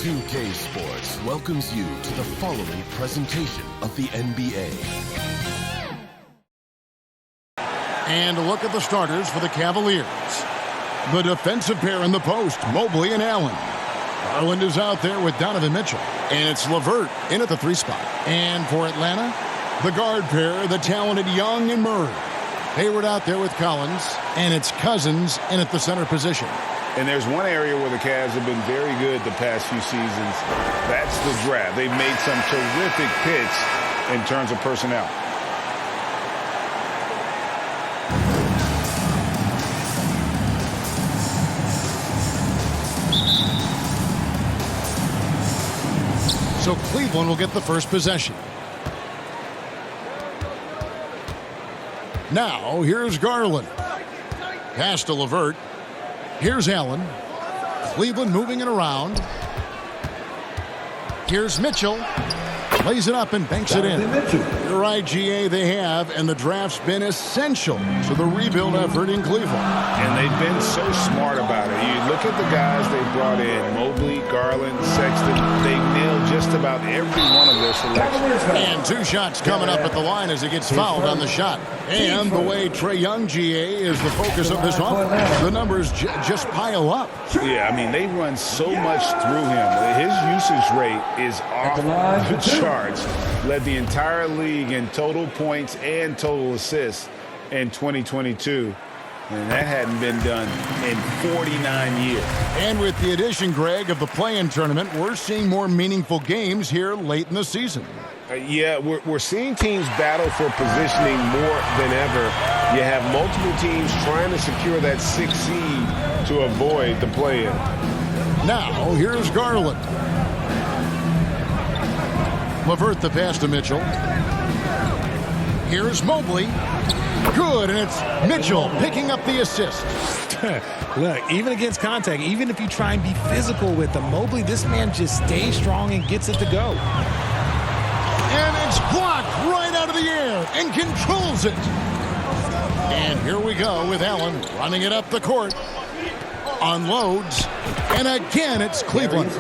2K Sports welcomes you to the following presentation of the NBA. And a look at the starters for the Cavaliers. The defensive pair in the post, Mobley and Allen. Garland is out there with Donovan Mitchell. And it's LeVert in at the 3 spot. And for Atlanta, the guard pair, the talented Young and Murray. Hayward out there with Collins. And it's Cousins in at the center position. And there's one area where the Cavs have been very good the past few seasons. That's the draft. They've made some terrific picks in terms of personnel. So Cleveland will get the first possession. Now, here's Garland. Pass to LeVert. Here's Allen. Cleveland moving it around. Here's Mitchell. Lays it up and banks it in. You're right, GA, they have, and the draft's been essential to the rebuild effort in Cleveland. And they've been so smart about it. You look at the guys they brought in, Mobley, Garland, Sexton. They nailed just about every one of their selections. And 2 shots coming up at the line as he gets fouled on the shot. And the way Trae Young, GA, is the focus of this offense. The numbers just pile up. Yeah, I mean, they run so much through him. His usage rate is off the charts. Led the entire league in total points and total assists in 2022. And that hadn't been done in 49 years. And with the addition, Greg, of the play-in tournament, we're seeing more meaningful games here late in the season. Yeah, we're seeing teams battle for positioning more than ever. You have multiple teams trying to secure that 6th seed to avoid the play-in. Now, here's Garland. LeVert the pass to Mitchell. Here's Mobley. Good, and it's Mitchell picking up the assist. Look, even against contact, even if you try and be physical with him, Mobley, this man just stays strong and gets it to go. And it's blocked right out of the air and controls it. And here we go with Allen running it up the court. Unloads. And again, it's Cleveland.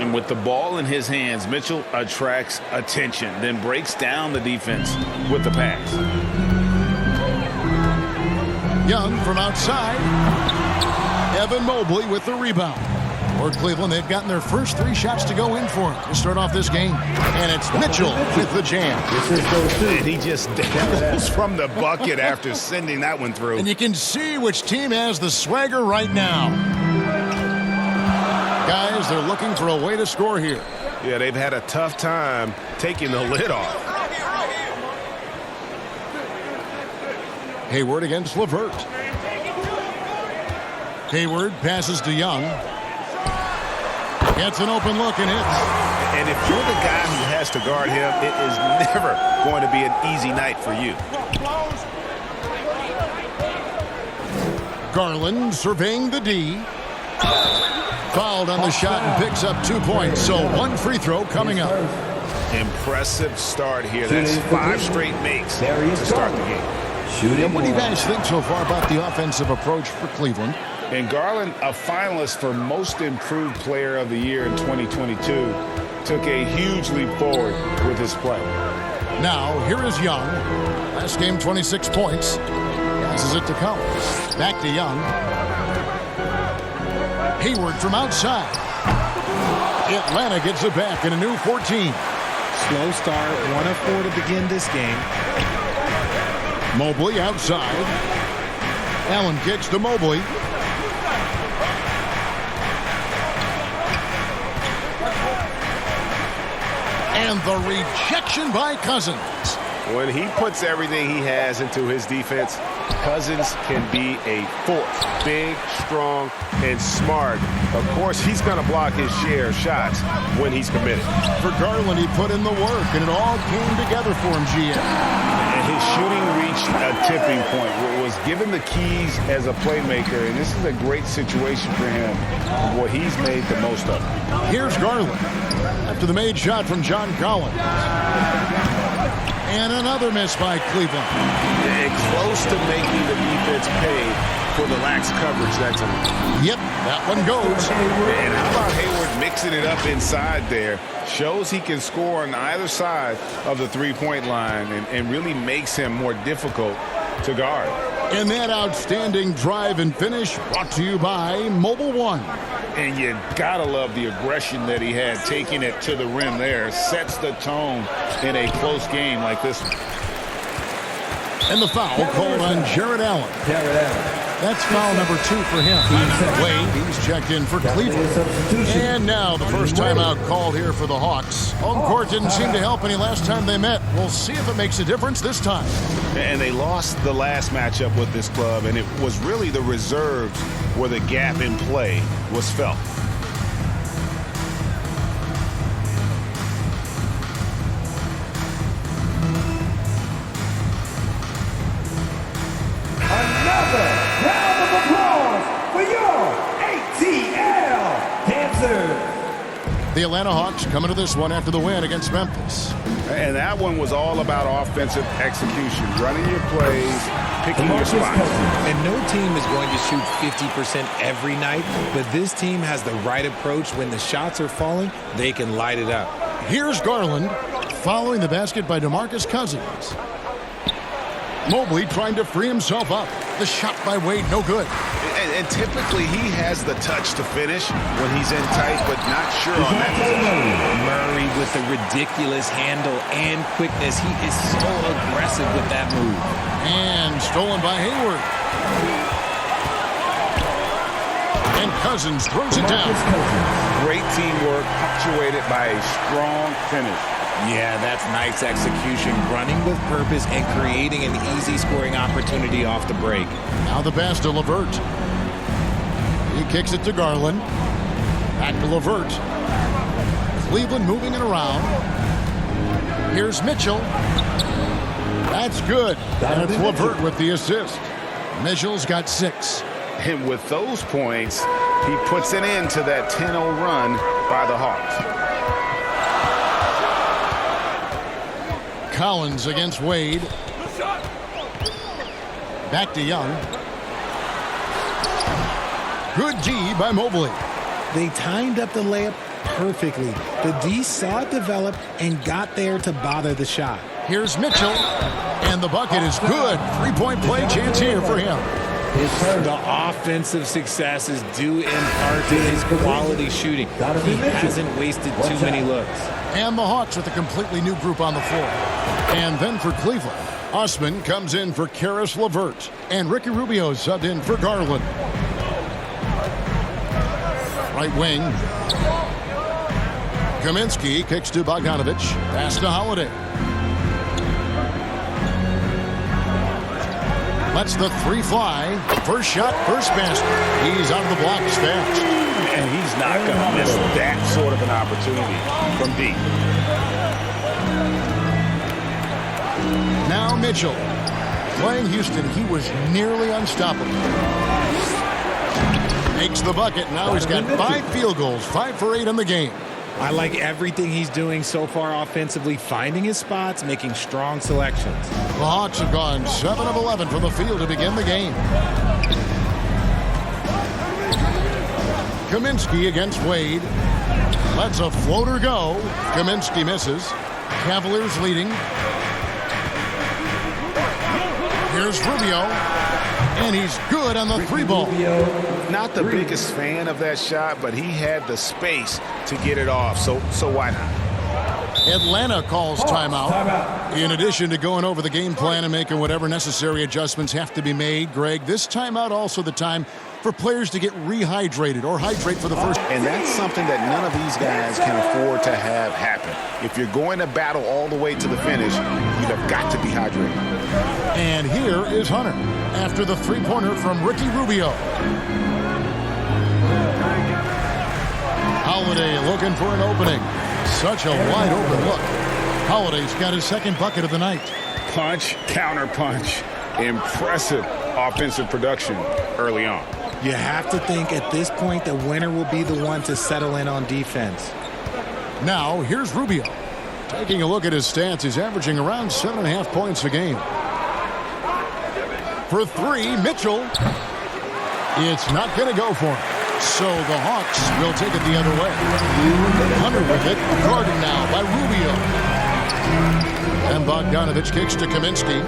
And with the ball in his hands, Mitchell attracts attention, then breaks down the defense with the pass. Young from outside. Evan Mobley with the rebound. For Cleveland, they've gotten their first 3 shots to go in for him to start off this game. And it's Mitchell with the jam. And he just dabbles from the bucket after sending that one through. And you can see which team has the swagger right now. Guys, they're looking for a way to score here. Yeah, they've had a tough time taking the lid off. Hayward against LeVert. Hayward passes to Young. Gets an open look and hits. And if you're the guy who has to guard him, it is never going to be an easy night for you. Garland surveying the D. Fouled on the shot and picks up 2 points. So 1 free throw coming up. Impressive start here. That's 5 straight makes to start the game. And what do you guys think so far about the offensive approach for Cleveland? And Garland, a finalist for Most Improved Player of the Year in 2022, took a huge leap forward with his play. Now, here is Young. Last game, 26 points. Passes it to Collins. Back to Young. Hayward from outside. Atlanta gets it back in a new 14. Slow start, 1 of 4 to begin this game. Mobley outside. Allen kicks to Mobley. And the rejection by Cousins. When he puts everything he has into his defense, Cousins can be a force. Big, strong, and smart. Of course, he's going to block his share of shots when he's committed. For Garland, he put in the work, and it all came together for him, GM. And his shooting reached a tipping point where it was given the keys as a playmaker, and this is a great situation for him, what he's made the most of. Here's Garland after the made shot from John Collins. And another miss by Cleveland. And close to making the defense pay for the lax coverage that time. Yep, that one goes. And how about Hayward mixing mixing it up inside there. Shows he can score on either side of the three-point line and really makes him more difficult to guard. And that outstanding drive and finish brought to you by Mobile One. And you gotta love the aggression that he had, taking it to the rim there. Sets the tone in a close game like this one. And the foul called on Jared Allen. That's foul number 2 for him. Wade, he's checked in for Cleveland. And now the first timeout called here for the Hawks. Home court didn't seem to help any last time they met. We'll see if it makes a difference this time. And they lost the last matchup with this club, and it was really the reserves where the gap in play was felt. The Atlanta Hawks coming to this one after the win against Memphis. And that one was all about offensive execution, running your plays, picking your spots. And no team is going to shoot 50% every night, but this team has the right approach. When the shots are falling, they can light it up. Here's Garland following the basket by DeMarcus Cousins. Mobley trying to free himself up. The shot by Wade, no good. And typically he has the touch to finish when he's in tight, but not sure on that position. Murray with the ridiculous handle and quickness. He is so aggressive with that move. And stolen by Hayward. And Cousins throws it down. Great teamwork, punctuated by a strong finish. Yeah, that's nice execution. Running with purpose and creating an easy scoring opportunity off the break. Now the pass to LeVert. He kicks it to Garland. Back to LeVert. Cleveland moving it around. Here's Mitchell. That's good. And it's LeVert with the assist. Mitchell's got 6. And with those points, he puts an end to that 10-0 run by the Hawks. Collins against Wade. Back to Young. Good D by Mobley. They timed up the layup perfectly. The D saw it develop and got there to bother the shot. Here's Mitchell. And the bucket is good. 3-point play chance here for him. The offensive success is due in part to his quality shooting. He hasn't wasted too many looks. And the Hawks with a completely new group on the floor. And then for Cleveland, Osman comes in for Karis LeVert. And Ricky Rubio subbed in for Garland. Right wing. Kaminsky kicks to Bogdanovich. Pass to Holiday. Lets the 3 fly. First shot, first basket. He's out of the blocks fast. And he's not going to miss that sort of an opportunity from deep. Now Mitchell. Playing Houston, he was nearly unstoppable. Makes the bucket. Now he's got 5 field goals, 5 for 8 in the game. I like everything he's doing so far offensively, finding his spots, making strong selections. The Hawks have gone 7 of 11 from the field to begin the game. Kaminsky against Wade. Lets a floater go. Kaminsky misses. Cavaliers leading. Here's Rubio. And he's good on the 3 ball. Not the biggest fan of that shot, but he had the space to get it off, so why not? Atlanta calls timeout. In addition to going over the game plan and making whatever necessary adjustments have to be made, Greg, this timeout also the time for players to get rehydrated or hydrate for the first. And that's something that none of these guys can afford to have happen. If you're going to battle all the way to the finish, you have got to be hydrated. And here is Hunter after the 3-pointer from Ricky Rubio. Holiday looking for an opening. Such a wide open look. Holiday's got his 2nd bucket of the night. Punch, counter punch. Impressive offensive production early on. You have to think at this point the winner will be the one to settle in on defense. Now here's Rubio. Taking a look at his stats, he's averaging around 7.5 points a game. For 3, Mitchell. It's not going to go for him. So the Hawks will take it the other way. Hunter with it, guarded now by Rubio. And Bogdanovich kicks to Kaminsky.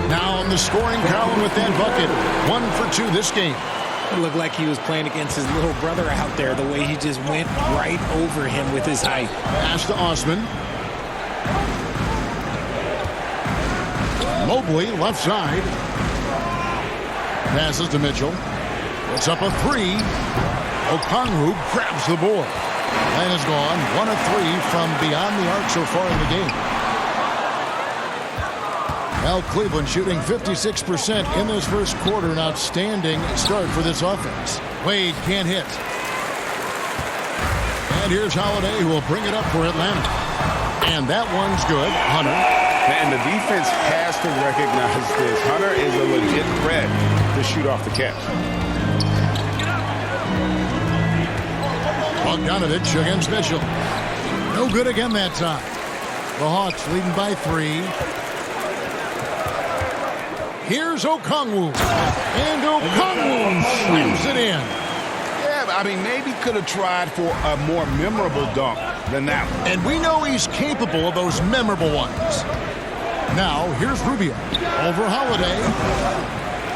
Now in the scoring column with that bucket. 1 for 2 this game. It looked like he was playing against his little brother out there, the way he just went right over him with his height. Pass to Osman. Mobley, left side. Passes to Mitchell. It's up a 3. Okongwu grabs the board. And is gone. 1 of 3 from beyond the arc so far in the game. Now Cleveland shooting 56% in this first quarter. An outstanding start for this offense. Wade can't hit. And here's Holiday, who will bring it up for Atlanta. And that one's good. Hunter. And the defense has to recognize this. Hunter is a legit threat to shoot off the catch. Bogdanovich against Mitchell. No good again that time. The Hawks leading by 3. Here's Okongwu. And Okongwu slams it in. Yeah, I mean, maybe could have tried for a more memorable dunk than that one. And we know he's capable of those memorable ones. Now, here's Rubio. Over Holiday.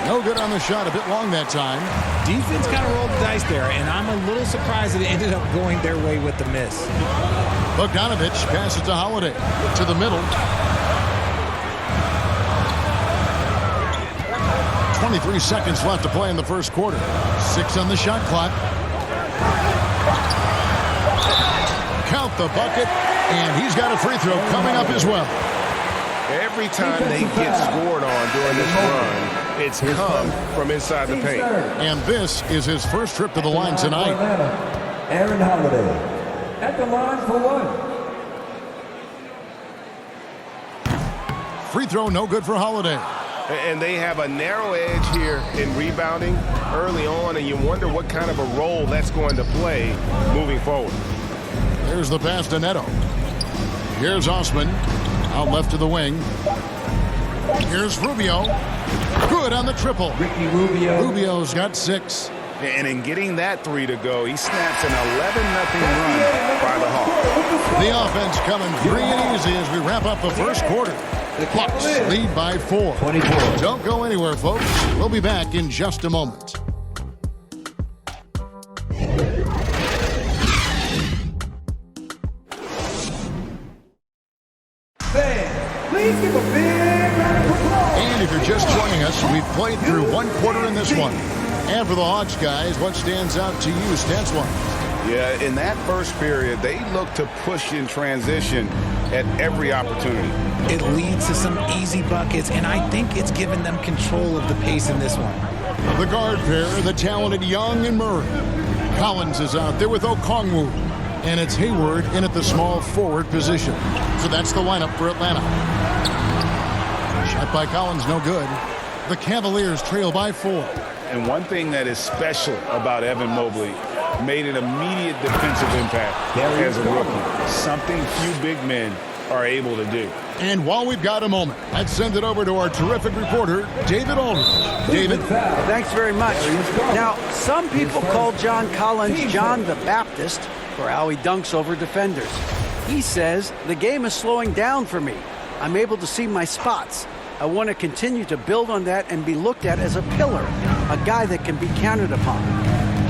No good on the shot. A bit long that time. Defense kind of rolled the dice there, and I'm a little surprised that it ended up going their way with the miss. Bogdanovich passes to Holiday. To the middle. 23 seconds left to play in the first quarter. 6 on the shot clock. Count the bucket, and he's got a free throw coming up as well. Every time they get scored on during this run, it's come from inside the paint. And this is his first trip to the line tonight. Aaron Holiday at the line for 1. Free throw no good for Holiday. And they have a narrow edge here in rebounding early on, and you wonder what kind of a role that's going to play moving forward. Here's the pass to Neto. Here's Osman. Out left to the wing. Here's Rubio. Good on the triple. Ricky Rubio. Rubio's got 6. And in getting that 3 to go, he snaps an 11-0 run by the Hawks. The offense coming free and easy as we wrap up the first quarter. The Hawks lead by 4. 24. Don't go anywhere, folks. We'll be back in just a moment. Please give a big round of applause. And if you're just joining us, we've played through 1 quarter in this one. And for the Hawks guys, what stands out to you stats-wise? Yeah, in that first period, they look to push in transition at every opportunity. It leads to some easy buckets, and I think it's given them control of the pace in this one. The guard pair, the talented Young and Murray. Collins is out there with Okongwu. And it's Hayward in at the small forward position. So that's the lineup for Atlanta. Shot by Collins, no good. The Cavaliers trail by 4. And one thing that is special about Evan Mobley, made an immediate defensive impact as a rookie. Something few big men are able to do. And while we've got a moment, let's send it over to our terrific reporter, David Aldridge. David? Thanks very much. Now, some people call John Collins John the Baptist for how he dunks over defenders. He says, the game is slowing down for me. I'm able to see my spots. I want to continue to build on that and be looked at as a pillar, a guy that can be counted upon.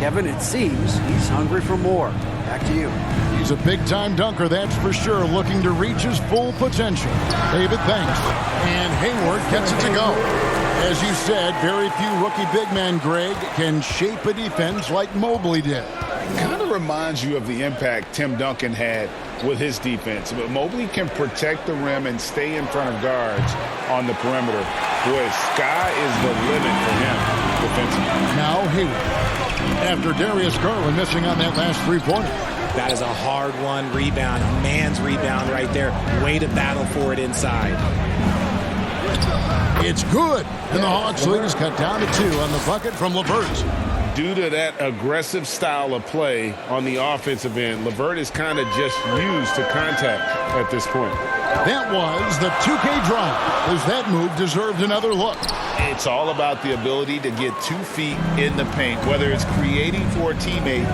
Kevin, it seems he's hungry for more. Back to you. He's a big-time dunker, that's for sure, looking to reach his full potential. David, thanks. And Hayward gets it to go. As you said, very few rookie big men, Greg, can shape a defense like Mobley did. Kind of reminds you of the impact Tim Duncan had with his defense. But Mobley can protect the rim and stay in front of guards on the perimeter. Boy, sky is the limit for him defensively. Now Hayward. After Darius Garland missing on that last 3-pointer. That is a hard-won rebound, a man's rebound right there. Way to battle for it inside. It's good. And the Hawks lead is cut down to 2 on the bucket from LeVert. Due to that aggressive style of play on the offensive end, LeVert is kind of just used to contact at this point. That was the 2K drive, as that move deserved another look. It's all about the ability to get 2 feet in the paint, whether it's creating for a teammate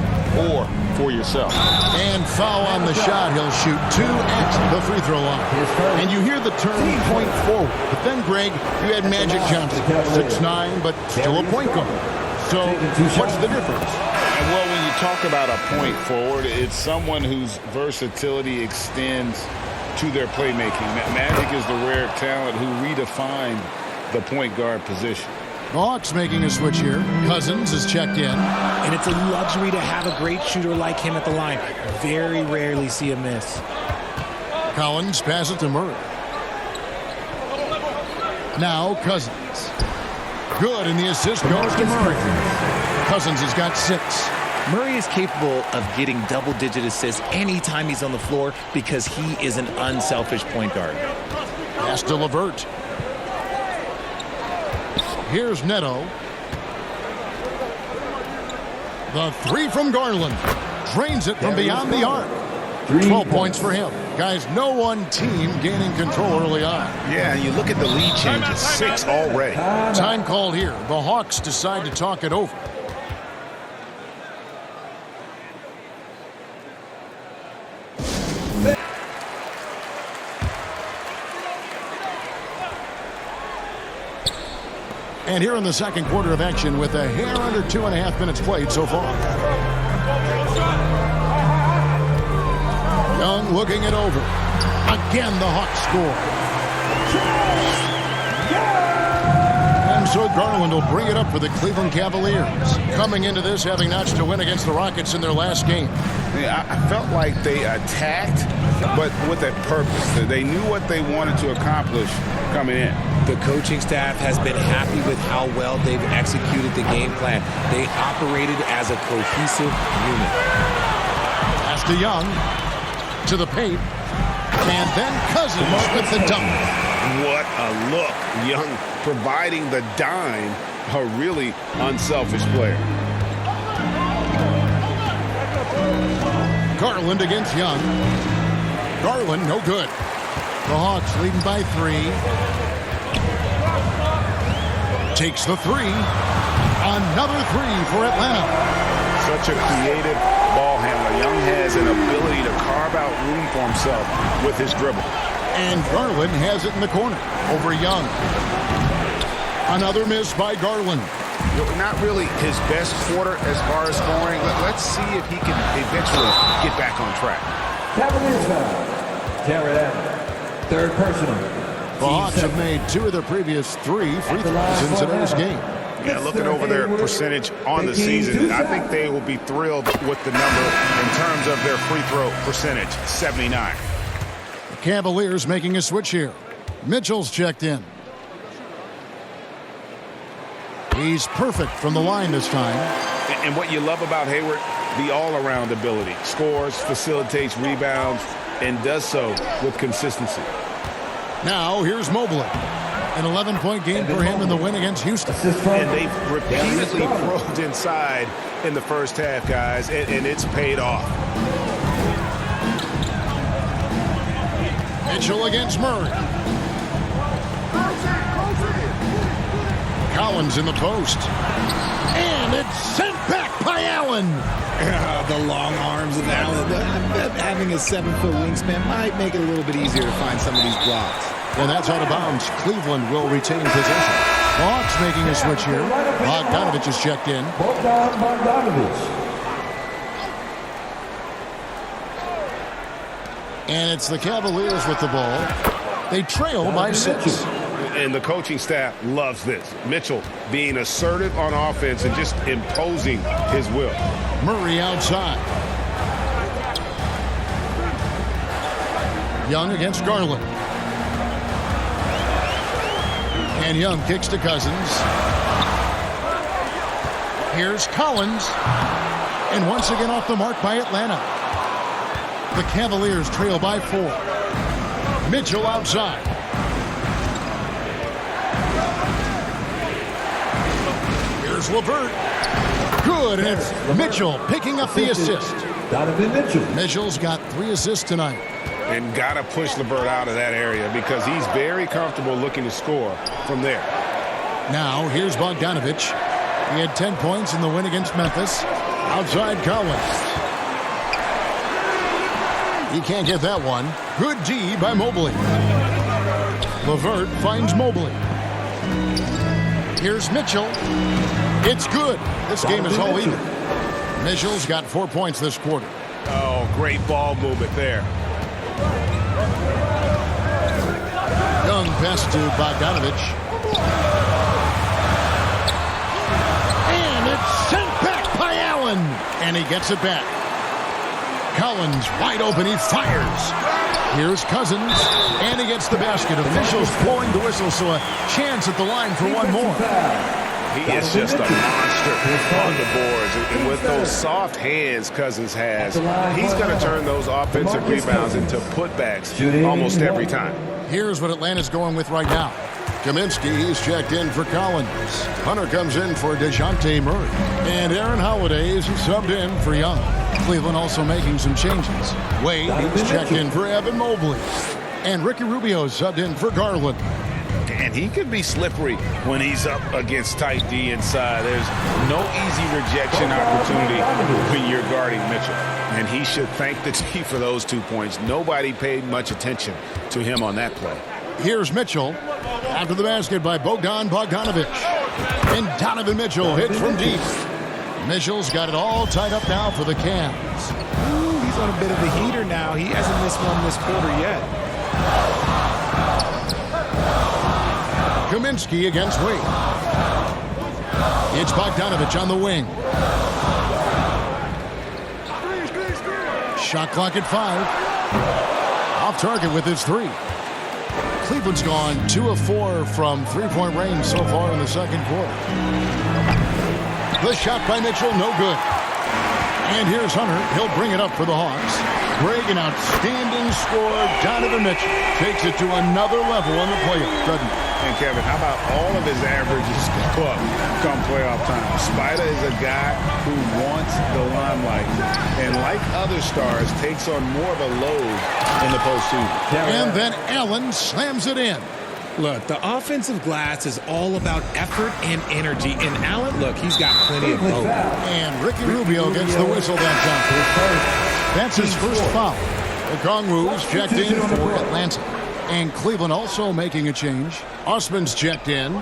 or for yourself. And foul on the shot. He'll shoot 2 at the free throw line. And you hear the term point forward. But then, Greg, you had Magic Johnson, 6'9", but still a point guard. So what's the difference? Well, when you talk about a point forward, it's someone whose versatility extends to their playmaking. Magic is the rare talent who redefined the point guard position. The Hawks making a switch here. Cousins is checked in. And it's a luxury to have a great shooter like him at the line. Very rarely see a miss. Collins passes to Murray. Now Cousins. Good, and the assist goes to Murray. Cousins has got 6. Murray is capable of getting double-digit assists anytime he's on the floor because he is an unselfish point guard. Pass to LeVert. Here's Neto. The 3 from Garland. Drains it from beyond the arc. 12 points for him. Guys, no one team gaining control early on. Yeah, you look at the lead changes, 6 already. Time called here. The Hawks decide to talk it over. And here in the second quarter of action with a hair under 2.5 minutes played so far. Young looking it over. Again, the Hawks score. And so Garland will bring it up for the Cleveland Cavaliers. Coming into this, having notched a win against the Rockets in their last game. Yeah, I felt like they attacked, but with a purpose. They knew what they wanted to accomplish coming in. The coaching staff has been happy with how well they've executed the game plan. They operated as a cohesive unit. Pass to Young. To the paint. And then Cousins with the dunk. What a look. Young providing the dime. A really unselfish player. Garland against Young. Garland, no good. The Hawks leading by 3. Takes the 3. Another 3 for Atlanta. Such a creative ball handler. Young has an ability to carve out room for himself with his dribble. And Garland has it in the corner over Young. Another miss by Garland. Not really his best quarter as far as scoring. Let's see if he can eventually get back on track. Cavaliers foul. Jared Allen. Third personal. The Hawks have made 2 of their previous 3 free throws in today's game. Yeah, looking over their percentage on the season, I think they will be thrilled with the number in terms of their free throw percentage, 79. The Cavaliers making a switch here. Mitchell's checked in. He's perfect from the line this time. And what you love about Hayward, the all-around ability. Scores, facilitates rebounds, and does so with consistency. Now, here's Mobley. An 11-point game for him in the win against Houston. And they've repeatedly probed inside in the first half, guys, and it's paid off. Mitchell against Murray. Collins in the post. And it's sent back by Allen. The long arms of Allen. Having a 7-foot wingspan might make it a little bit easier to find some of these blocks. And that's out of bounds. Cleveland will retain possession. Hawks making a switch here. Bogdanovich is checked in. And it's the Cavaliers with the ball. They trail by 6. And the coaching staff loves this. Mitchell being assertive on offense and just imposing his will. Murray outside. Young against Garland. And Young kicks to Cousins. Here's Collins. And once again off the mark by Atlanta. The Cavaliers trail by 4. Mitchell outside. Here's LeVert. Good, and it's Mitchell picking up the assist. Donovan Mitchell. Mitchell's got 3 assists tonight. And got to push LeVert out of that area because he's very comfortable looking to score from there. Now, here's Bogdanovich. He had 10 points in the win against Memphis. Outside Collins. He can't get that one. Good D by Mobley. LeVert finds Mobley. Here's Mitchell. It's good. This game is all even. Mitchell's got 4 points this quarter. Oh, great ball movement there. Young pass to Bogdanovich. And it's sent back by Allen. And he gets it back. Collins wide open. He fires. Here's Cousins. And he gets the basket. Officials blowing the whistle, so a chance at the line for one more. He is just a monster on the boards. And with those soft hands Cousins has, he's going to turn those offensive rebounds into putbacks almost every time. Here's what Atlanta's going with right now. Kaminsky, he's checked in for Collins. Hunter comes in for DeJounte Murray. And Aaron Holiday is subbed in for Young. Cleveland also making some changes. Wade, he's checked in for Evan Mobley. And Ricky Rubio subbed in for Garland. And he could be slippery when he's up against tight D inside. There's no easy rejection opportunity when you're guarding Mitchell. And he should thank the D for those 2 points. Nobody paid much attention to him on that play. Here's Mitchell. After the basket by Bogdanovich. And Donovan Mitchell hits from deep. Mitchell's got it all tied up now for the Cavs. Ooh, he's on a bit of a heater now. He hasn't missed one this quarter yet. Kaminsky against Wade. It's Bogdanovich on the wing. Shot clock at 5. Off target with his 3. Cleveland's gone 2 of 4 from three-point range so far in the second quarter. The shot by Mitchell, no good. And here's Hunter. He'll bring it up for the Hawks. Greg, an outstanding scorer. Donovan Mitchell takes it to another level in the playoffs, doesn't he? And Kevin, how about all of his averages go up come playoff time? Spider is a guy who wants the limelight, and like other stars, takes on more of a load in the postseason. And then Allen slams it in. Look, the offensive glass is all about effort and energy. And Allen, look, he's got plenty of both. And Ricky Rubio gets the whistle that time. That's his first foul. Okongwu's checked in for Atlanta. And Cleveland also making a change. Osman's checked in.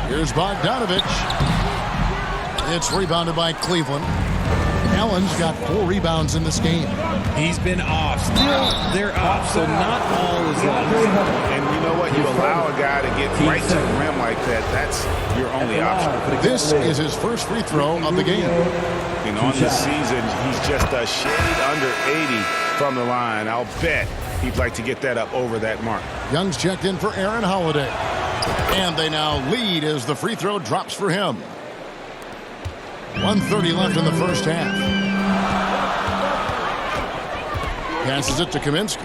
Here's Bogdanovich. It's rebounded by Cleveland. Allen's got 4 rebounds in this game. He's been off. Still, they're up, so not all is lost. And you know what? You allow a guy to get right to the rim like that, that's your only option. This is his first free throw of the game. And on the season, he's just a shade under 80 from the line. I'll bet he'd like to get that up over that mark. Young's checked in for Aaron Holiday. And they now lead as the free throw drops for him. 1:30 left in the first half. Passes it to Kaminsky.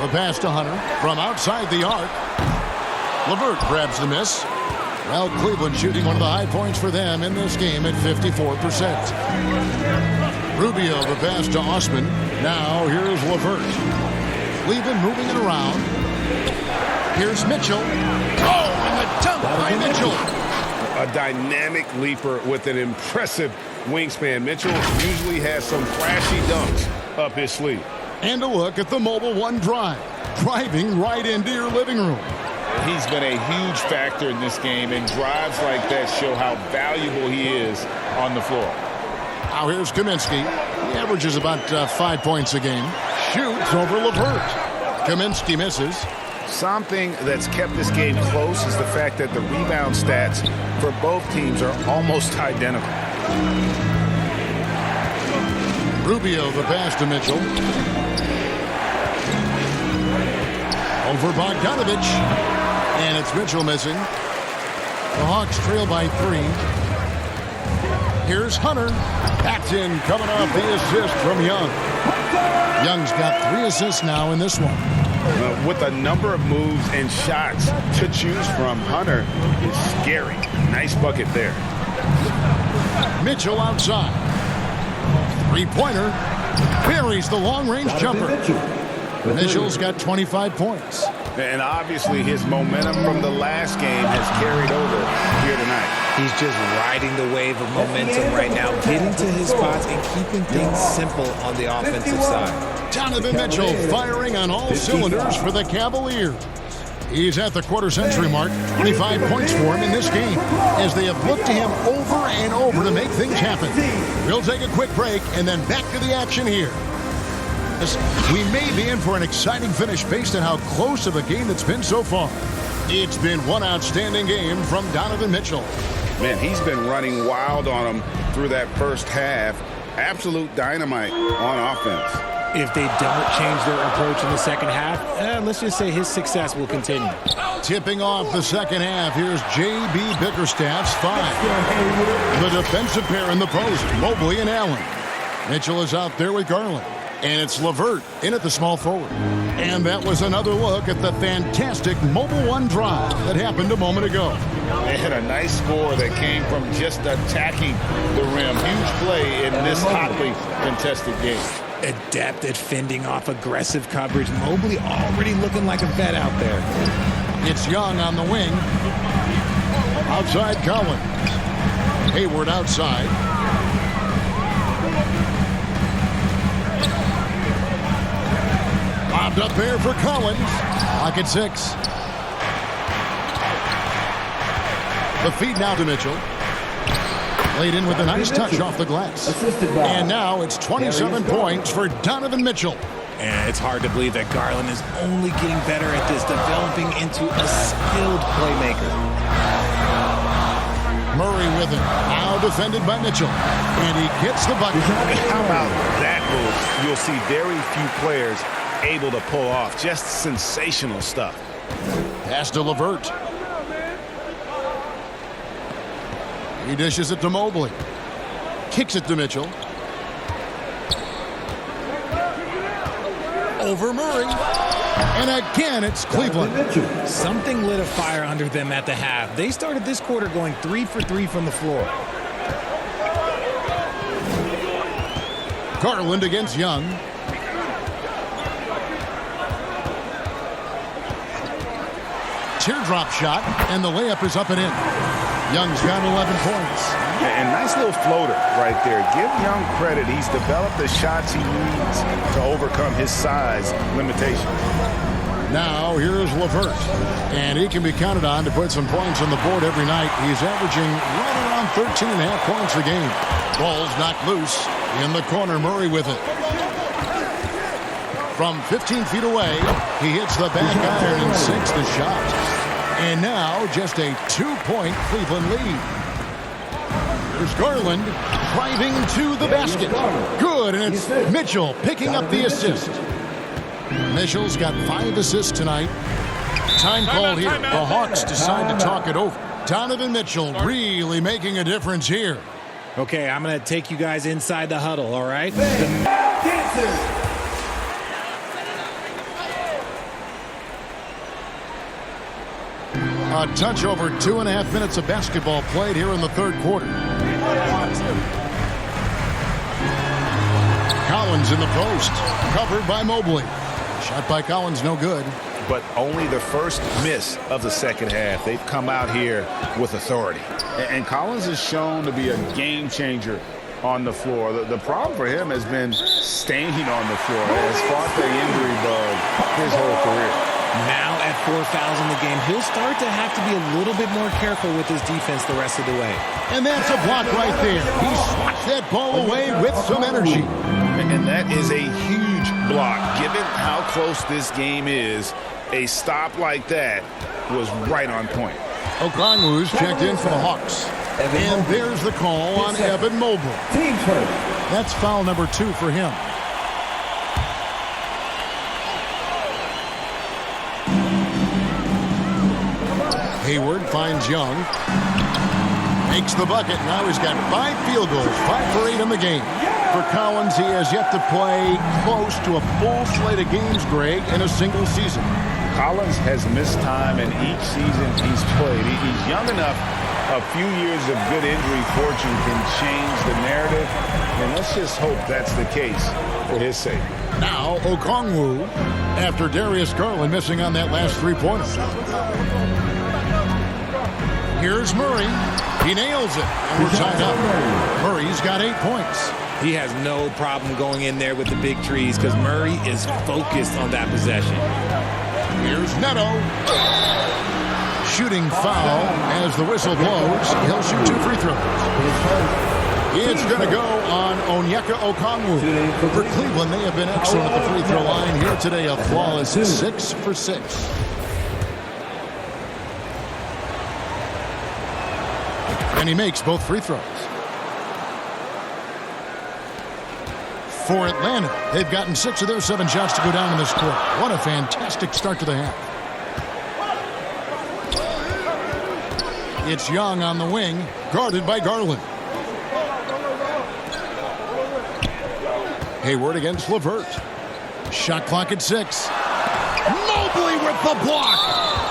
The pass to Hunter from outside the arc. LeVert grabs the miss. Well, Cleveland shooting one of the high points for them in this game at 54%. Rubio, the pass to Osman. Now here's LeVert. Cleveland moving it around. Here's Mitchell. Oh, and the dunk by Mitchell. A dynamic leaper with an impressive wingspan. Mitchell usually has some flashy dunks up his sleeve. And a look at the Mobile One drive. Driving right into your living room. He's been a huge factor in this game, and drives like that show how valuable he is on the floor. Now here's Kaminsky. He averages about 5 points a game. Shoots over LeVert. Kaminsky misses. Something that's kept this game close is the fact that the rebound stats for both teams are almost identical. Rubio, the pass to Mitchell. Over Bogdanovich. And it's Mitchell missing. The Hawks trail by 3. Here's Hunter. Paxton coming off the assist from Young. Young's got 3 assists now in this one. With a number of moves and shots to choose from, Hunter is scary. Nice bucket there. Mitchell outside. Three-pointer. Buries the long-range jumper. Mitchell's got 25 points. And obviously his momentum from the last game has carried over here tonight. He's just riding the wave of momentum right now, getting to his spots and keeping things simple on the offensive side. Donovan Mitchell firing on all cylinders for the Cavaliers. He's at the quarter-century mark. 25 points for him in this game as they have looked to him over and over to make things happen. We'll take a quick break and then back to the action here. We may be in for an exciting finish based on how close of a game it's been so far. It's been one outstanding game from Donovan Mitchell. Man, he's been running wild on him through that first half. Absolute dynamite on offense. If they don't change their approach in the second half, let's just say his success will continue. Tipping off the second half, here's J.B. Bickerstaff's 5. The defensive pair in the post, Mobley and Allen. Mitchell is out there with Garland. And it's LeVert in at the small forward. And that was another look at the fantastic Mobile One drive that happened a moment ago. They had a nice score that came from just attacking the rim. Huge play in this hotly contested game. Adept at fending off aggressive coverage. Mobley already looking like a vet out there. It's Young on the wing. Outside Collins. Hayward outside. Lobbed up there for Collins. Pocket 6. The feed now to Mitchell. Laid in with a nice touch off the glass. And now it's 27 points for Donovan Mitchell. And it's hard to believe that Garland is only getting better at this, developing into a skilled playmaker. Murray with it. Now defended by Mitchell. And he gets the bucket. How about that move? You'll see very few players able to pull off. Just sensational stuff. Pass to LeVert. He dishes it to Mobley. Kicks it to Mitchell. Over Murray. And again, it's Cleveland. Something lit a fire under them at the half. They started this quarter going 3 for 3 from the floor. Garland against Young. Teardrop shot, and the layup is up and in. Young's got 11 points. And nice little floater right there. Give Young credit. He's developed the shots he needs to overcome his size limitations. Now, here's LeVert. And he can be counted on to put some points on the board every night. He's averaging right around 13.5 points a game. Ball's knocked loose. In the corner, Murray with it. From 15 feet away, he hits the back iron and sinks the shot. And now, just a 2-point Cleveland lead. Here's Garland driving to the basket. Good, and it's Mitchell picking up the assist. Mitchell's got 5 assists tonight. Time called here. The Hawks decide to talk it over. Donovan Mitchell really making a difference here. Okay, I'm going to take you guys inside the huddle, all right? A touch over 2.5 minutes of basketball played here in the third quarter. Collins in the post, covered by Mobley. Shot by Collins, no good. But only the first miss of the second half. They've come out here with authority. And Collins has shown to be a game changer on the floor. The problem for him has been staying on the floor. Has fought the injury bug his whole career. Now at 4 fouls in the game, he'll start to have to be a little bit more careful with his defense the rest of the way. And that's a block right there. He swats that ball away with some energy. And that is a huge block. Given how close this game is, a stop like that was right on point. Okongwu's checked in for the Hawks. And there's the call on Evan Mobley. That's foul number 2 for him. Hayward finds Young. Makes the bucket. Now he's got 5 field goals, 5 for 8 in the game. For Collins, he has yet to play close to a full slate of games, Greg, in a single season. Collins has missed time in each season he's played. He's young enough. A few years of good injury fortune can change the narrative, and let's just hope that's the case for his sake. Now Okongwu, after Darius Garland missing on that last three-pointer. Here's Murray. He nails it, and we're tied up. Murray's got 8 points. He has no problem going in there with the big trees because Murray is focused on that possession. Here's Neto. Shooting foul as the whistle blows. He'll shoot 2 free throws. It's going to go on Onyeka Okongwu. For Cleveland, they have been excellent at the free throw line here today. A flawless 6 for 6. And he makes both free throws. For Atlanta, they've gotten 6 of their 7 shots to go down in this quarter. What a fantastic start to the half. It's Young on the wing, guarded by Garland. Hayward against LeVert. Shot clock at 6. Mobley with the block.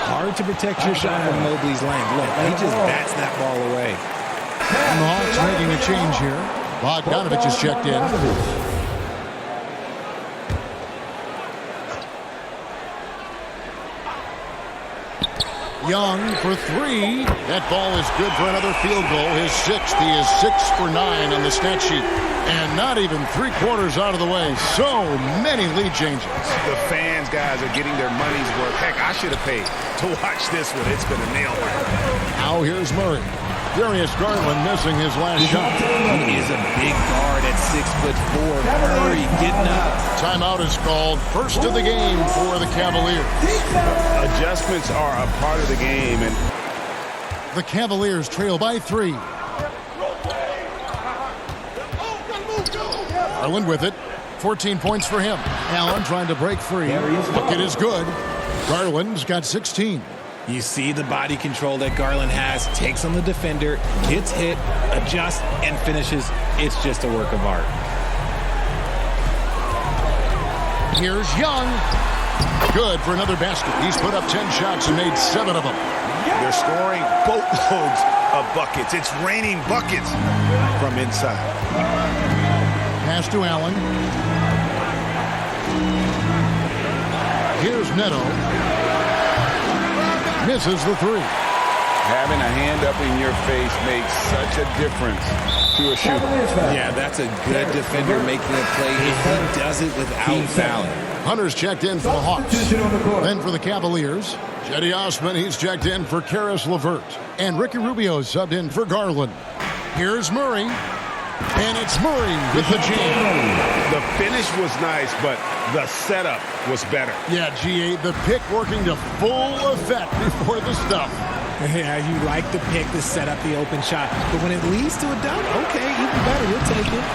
Hard to protect your shot from Mobley's length. Look, he just bats that ball away. And the Hawks making a change here. Bogdanovich is checked in. Young for 3. That ball is good for another field goal. His 6th. He is 6 for 9 on the stat sheet. And not even 3/4 out of the way. So many lead changes. The fans, guys, are getting their money's worth. Heck, I should have paid to watch this one. It's been a nail biter. Now here's Murray. Darius Garland missing his last shot. He is a big guard at 6'4". Murray getting up. Timeout is called. First of the game for the Cavaliers. Adjustments are a part of the game, and the Cavaliers trail by 3. Garland with it. 14 points for him. Allen trying to break free. Bucket is good. Garland's got 16. You see the body control that Garland has. Takes on the defender, gets hit, adjusts, and finishes. It's just a work of art. Here's Young. Good for another basket. He's put up 10 shots and made 7 of them. They're scoring boatloads of buckets. It's raining buckets from inside. Pass to Allen. Here's Neto. Misses the 3. Having a hand up in your face makes such a difference to a shooter. Yeah, that's a good defender making a play. He does it without fouling. Hunter's checked in for the Hawks. Then for the Cavaliers, Cedi Osman, he's checked in for Karis LeVert. And Ricky Rubio subbed in for Garland. Here's Murray. And it's Murray with the jam. The finish was nice, but the setup was better. Yeah, GA, the pick working to full effect before the stuff. Yeah, you like the pick to set up the open shot. But when it leads to a dunk, okay, even better. We'll take it.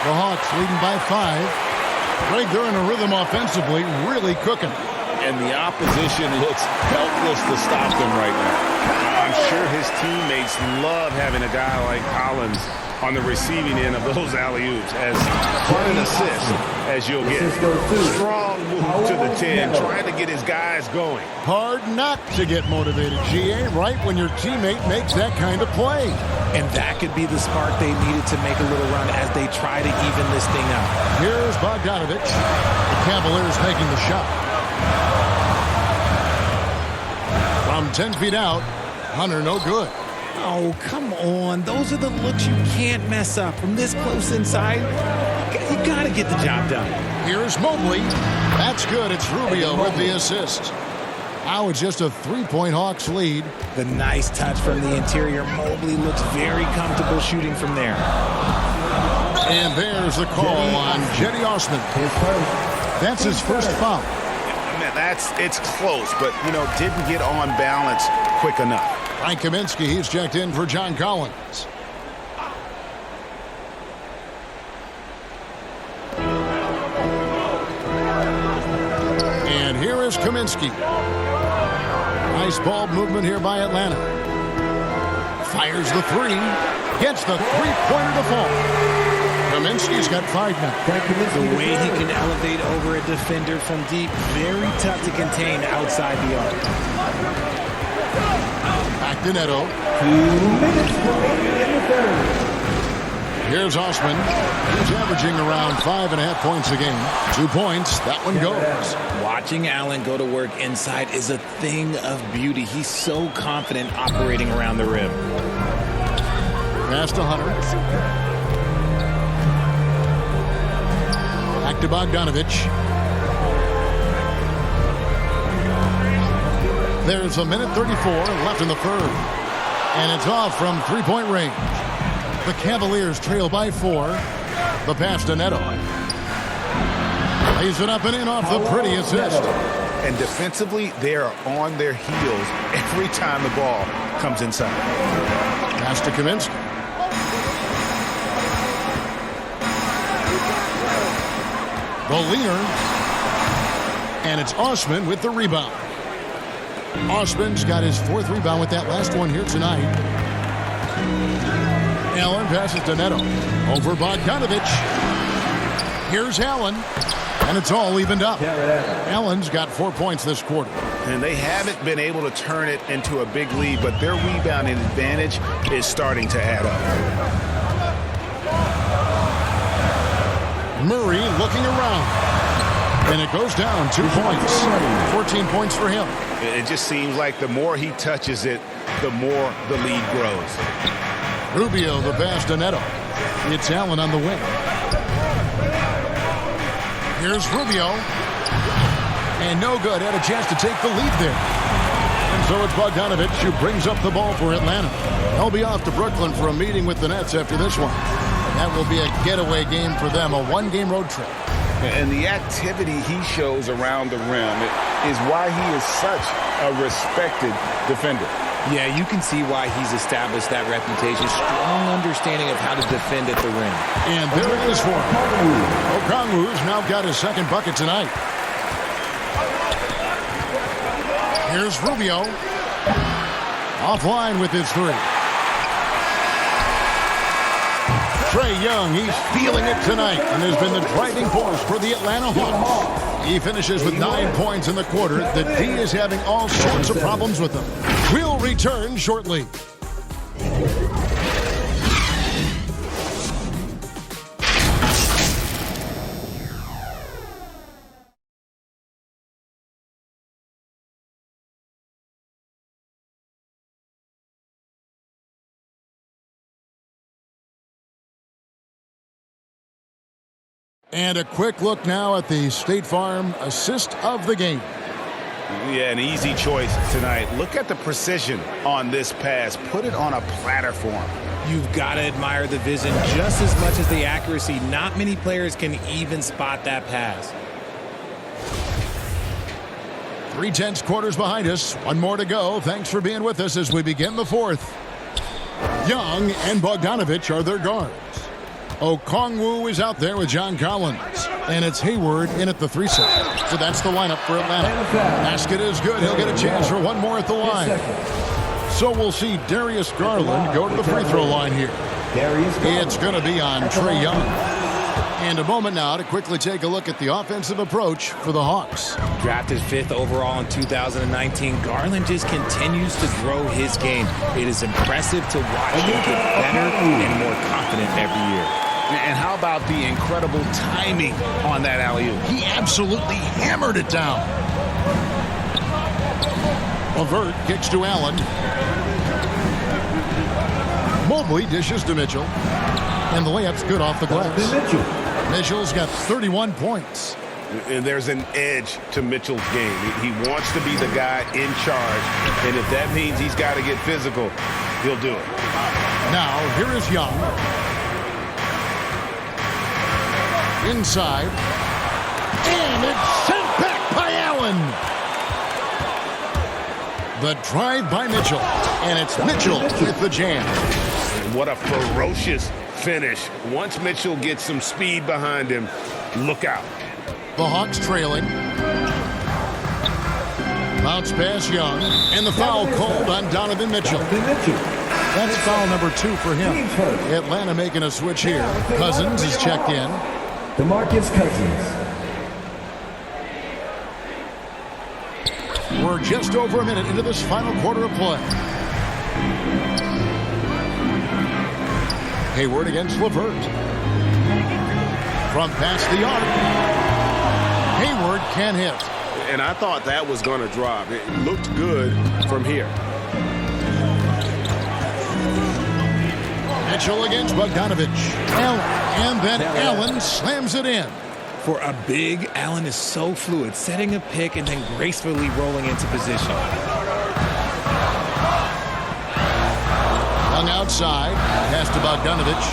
The Hawks leading by 5. Greg, they're in a rhythm offensively, really cooking. And the opposition looks helpless to stop them right now. I'm sure his teammates love having a guy like Collins on the receiving end of those alley-oops, as hard an assist as you'll get. Strong move to the 10, trying to get his guys going. Hard not to get motivated, GA, right when your teammate makes that kind of play. And that could be the spark they needed to make a little run as they try to even this thing up. Here's Bogdanovich. The Cavaliers making the shot. From 10 feet out, Hunter no good. Oh, come on. Those are the looks you can't mess up. From this close inside, you got to get the job done. Here's Mobley. That's good. It's Rubio with the assist. Now it's just a 3-point Hawks lead. The nice touch from the interior. Mobley looks very comfortable shooting from there. And there's the call on Cedi Osman. That's his first foul. Man, it's close, but, didn't get on balance quick enough. Frank Kaminsky, he's checked in for John Collins. And here is Kaminsky. Nice ball movement here by Atlanta. Fires the 3. Gets the 3-pointer to fall. Kaminsky's got 5 now. The way he can elevate over a defender from deep, very tough to contain outside the arc. Back to Neto. 2 minutes remaining in the third. Here's Osman. He's averaging around 5.5 points a game. 2 points. That one goes. Watching Allen go to work inside is a thing of beauty. He's so confident operating around the rim. Pass to Hunter. Back to Bogdanovich. There's a minute 34 left in the third. And it's off from three-point range. The Cavaliers trail by 4. The pass to Neto. Lays it up and in off the pretty assist. And defensively, they are on their heels every time the ball comes inside. Pass to Kaminsky. The leaner. And it's Osman with the rebound. Osman's got his 4th rebound with that last one here tonight. Allen passes to Neto. Over Bogdanovich. Here's Allen. And it's all evened up. Allen's got 4 points this quarter. And they haven't been able to turn it into a big lead, but their rebounding advantage is starting to add up. Murray looking around. And it goes down 2 points. 14 points for him. It just seems like the more he touches it, the more the lead grows. Rubio, the pass to Neto. It's Allen on the wing. Here's Rubio. And no good. Had a chance to take the lead there. And so it's Bogdanovich who brings up the ball for Atlanta. They'll be off to Brooklyn for a meeting with the Nets after this one. That will be a getaway game for them, a one-game road trip. And the activity he shows around the rim is why he is such a respected defender. Yeah, you can see why he's established that reputation. Strong understanding of how to defend at the rim. And there it is for him. Okongwu's now got his 2nd bucket tonight. Here's Rubio. Offline with his 3. Trae Young, he's feeling it tonight and has been the driving force for the Atlanta Hawks. He finishes with 9 points in the quarter. The D is having all sorts of problems with him. We'll return shortly. And a quick look now at the State Farm assist of the game. Yeah, an easy choice tonight. Look at the precision on this pass. Put it on a platter for him. You've got to admire the vision just as much as the accuracy. Not many players can even spot that pass. 3/10 quarters behind us. One more to go. Thanks for being with us as we begin the 4th. Young and Bogdanovich are their guards. Okongwu is out there with John Collins. And it's Hayward in at the 3 side. So that's the lineup for Atlanta. Basket is good. He'll get a chance for one more at the line. So we'll see Darius Garland go to the free throw line here. It's going to be on Trae Young. And a moment now to quickly take a look at the offensive approach for the Hawks. Drafted 5th overall in 2019, Garland just continues to grow his game. It is impressive to watch him get better and more confident every year. And how about the incredible timing on that alley-oop? He absolutely hammered it down. LeVert kicks to Allen. Mobley dishes to Mitchell. And the layup's good off the glass. Mitchell's got 31 points. And there's an edge to Mitchell's game. He wants to be the guy in charge. And if that means he's got to get physical, he'll do it. Now, here is Young. Inside. And it's sent back by Allen. The drive by Mitchell. And it's Mitchell with the jam. And what a ferocious finish. Once Mitchell gets some speed behind him, look out. The Hawks trailing. Bounce pass Young. And the foul called on Donovan Mitchell. That's foul number 2 for him. Atlanta making a switch here. Cousins is checked in. DeMarcus Cousins. We're just over a minute into this final quarter of play. Hayward against LeVert. From past the arc. Hayward can hit. And I thought that was going to drop. It looked good from here. Mitchell against Bogdanovich. Allen. And then Allen slams it in. For a big, Allen is so fluid, setting a pick and then gracefully rolling into position. Young outside. Pass to Bogdanovich.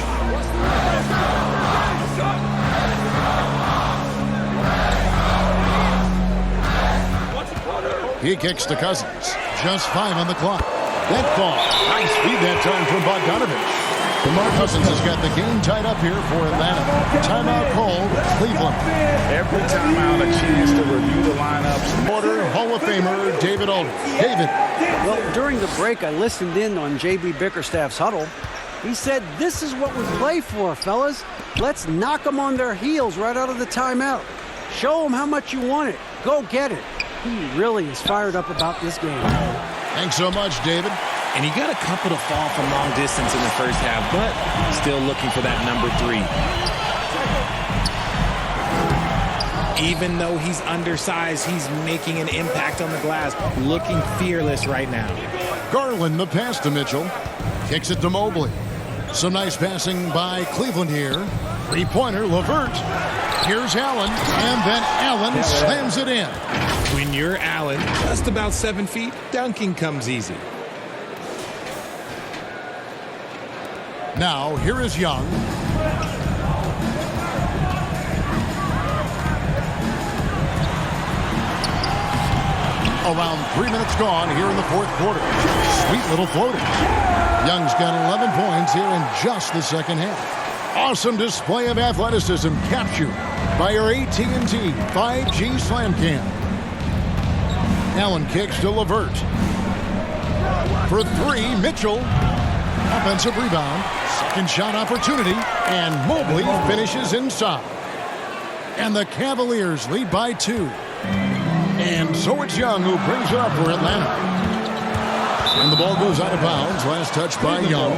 He kicks to Cousins. Just 5 on the clock. That ball. High speed that time from Bogdanovich. Cousins has got the game tied up here for Atlanta. Timeout called Cleveland. Every timeout a chance to review the lineups. Order Hall of Famer David Aldridge. David. Well, during the break, I listened in on J.B. Bickerstaff's huddle. He said, this is what we play for, fellas. Let's knock them on their heels right out of the timeout. Show them how much you want it. Go get it. He really is fired up about this game. Thanks so much, David. And he got a couple to fall from long distance in the first half, but still looking for that number 3. Even though he's undersized, he's making an impact on the glass, looking fearless right now. Garland, the pass to Mitchell. Kicks it to Mobley. Some nice passing by Cleveland here. Three-pointer, LeVert. Here's Allen, and then Allen slams it in. When you're Allen, just about 7 feet, dunking comes easy. Now, here is Young. Around 3 minutes gone here in the fourth quarter. Sweet little floater. Young's got 11 points here in just the second half. Awesome display of athleticism captured by our AT&T 5G Slam Cam. Allen kicks to LeVert. For 3, Mitchell. Offensive rebound. Second shot opportunity. And Mobley finishes inside. And the Cavaliers lead by 2. And so it's Young who brings it up for Atlanta. And the ball goes out of bounds. Last touch by Young.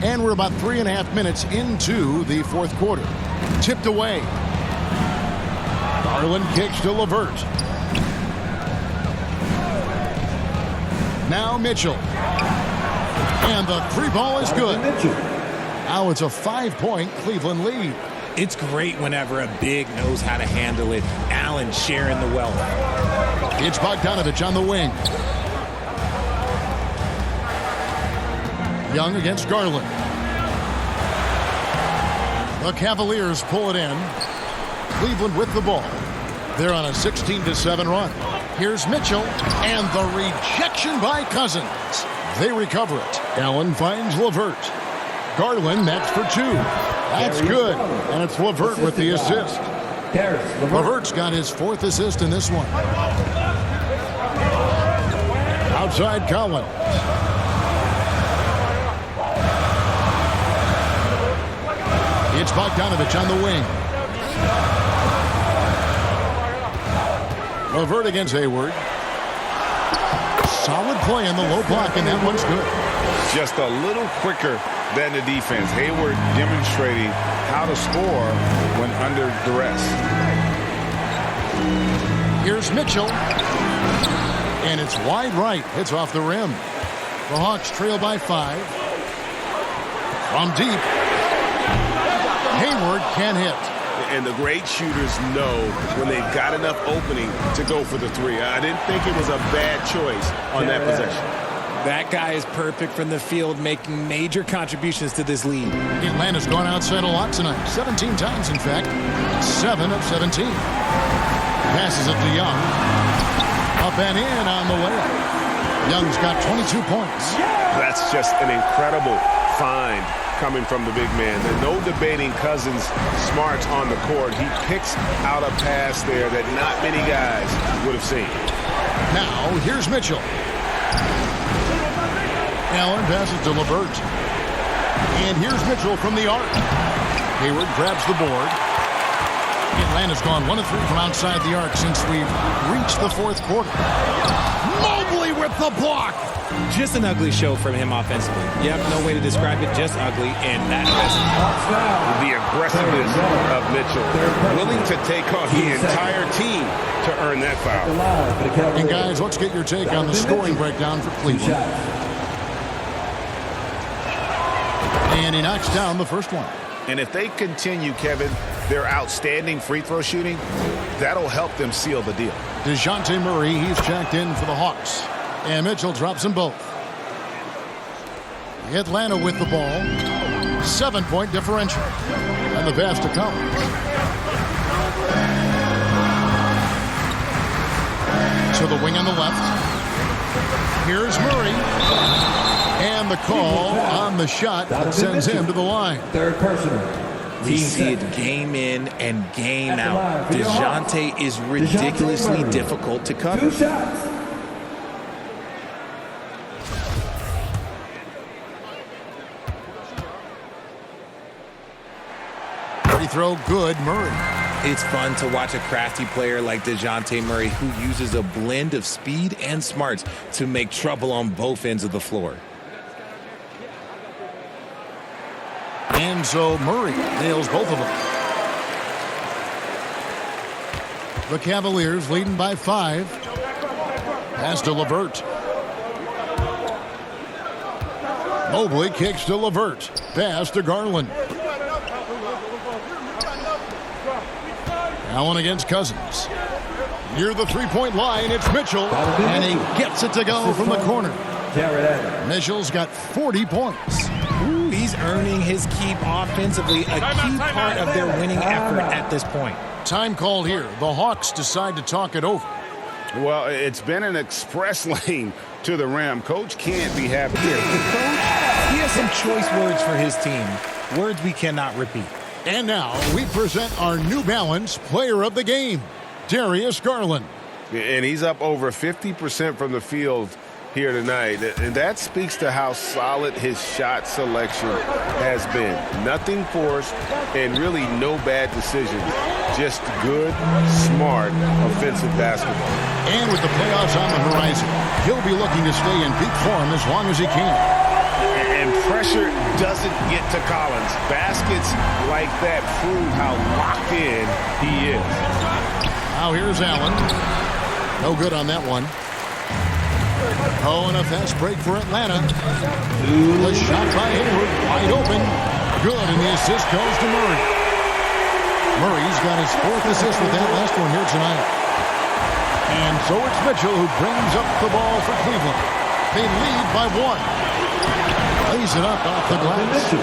And we're about 3.5 minutes into the fourth quarter. Tipped away. Garland kicks to LeVert. Now Mitchell. And the 3 ball is good. Now it's a 5-point Cleveland lead. It's great whenever a big knows how to handle it. Allen sharing the wealth. It's Bogdanovich on the wing. Young against Garland. The Cavaliers pull it in. Cleveland with the ball. They're on a 16-7 run. Here's Mitchell, and the rejection by Cousins. They recover it. Allen finds LeVert. Garland, that's for 2. That's good. And it's LeVert with the assist. LeVert's got his 4th assist in this one. Outside Collins. It's Bogdanovich on the wing. LeVert against Hayward. Solid play in the low block, and that one's good. Just a little quicker than the defense. Hayward demonstrating how to score when under duress. Here's Mitchell. And it's wide right. It's off the rim. The Hawks trail by 5. From deep. Hayward can hit. And the great shooters know when they've got enough opening to go for the 3. I didn't think it was a bad choice on that possession. That guy is perfect from the field, making major contributions to this lead. Atlanta's gone outside a lot tonight. 17 times, in fact. 7 of 17. Passes it to Young. Up and in on the way. Young's got 22 points. That's just an incredible find coming from the big man. There's no debating Cousins' smarts on the court. He picks out a pass there that not many guys would have seen. Now, here's Mitchell. Allen passes to LeVert. And here's Mitchell from the arc. Hayward grabs the board. Atlanta's gone 1 of 3 from outside the arc since we've reached the fourth quarter. Mobley with the block. Just an ugly show from him offensively. Yep, no way to describe it, just ugly, and that doesn't. The aggressiveness of Mitchell, willing to take on the entire team to earn that foul. And guys, let's get your take on the scoring breakdown for Cleveland. And he knocks down the first one. And if they continue, Kevin, their outstanding free throw shooting, that'll help them seal the deal. DeJounte Murray, he's checked in for the Hawks. And Mitchell drops them both. Atlanta with the ball. 7-point differential. And the pass to Collins. To the wing on the left. Here's Murray. And the call on the shot that sends him to the line. Third personal. We see it game in and game out. DeJounte is ridiculously difficult to cover. 2 shots. Free throw good, Murray. It's fun to watch a crafty player like DeJounte Murray who uses a blend of speed and smarts to make trouble on both ends of the floor. And so Murray nails both of them. The Cavaliers leading by 5. Pass to LeVert. Mobley kicks to LeVert. Pass to Garland. Allen against Cousins. Near the three-point line, it's Mitchell. And he gets it to go from the corner. Mitchell's got 40 points. Ooh, he's earning his keep offensively, a key part of their winning effort at this point. Time called here. The Hawks decide to talk it over. Well, it's been an express lane to the rim. Coach can't be happy. The coach, he has some choice words for his team. Words we cannot repeat. And now we present our New Balance player of the game, Darius Garland. And he's up over 50% from the field here tonight. And that speaks to how solid his shot selection has been. Nothing forced and really no bad decisions. Just good, smart, offensive basketball. And with the playoffs on the horizon, he'll be looking to stay in peak form as long as he can. And pressure doesn't get to Collins. Baskets like that prove how locked in he is. Now here's Allen. No good on that one. Oh, and a fast break for Atlanta. The shot by Hayward, wide open. Good, and the assist goes to Murray. Murray's got his 4th assist with that last one here tonight. And so it's Mitchell who brings up the ball for Cleveland. They lead by 1. Lays it up off the glass.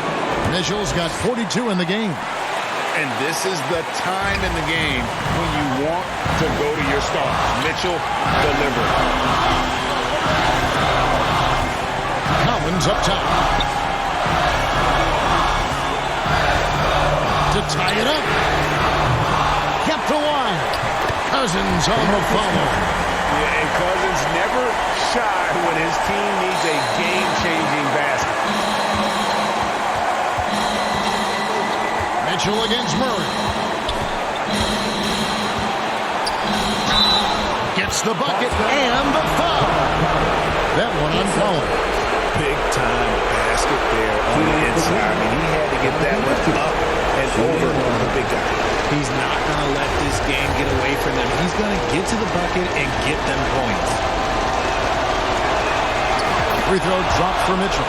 Mitchell's got 42 in the game. And this is the time in the game when you want to go to your stars. Mitchell delivered. Collins up top. To tie it up. Kept alive. Cousins on the follow. Yeah, and Cousins never shy when his team needs a game-changing basket. Mitchell against Murray. Gets the bucket and the foul. That one unfouled. Big-time basket there on the inside. I mean, he had to get that one up and over the big guy. He's not going to let this game get away from them. He's going to get to the bucket and get them points. Free throw dropped for Mitchell.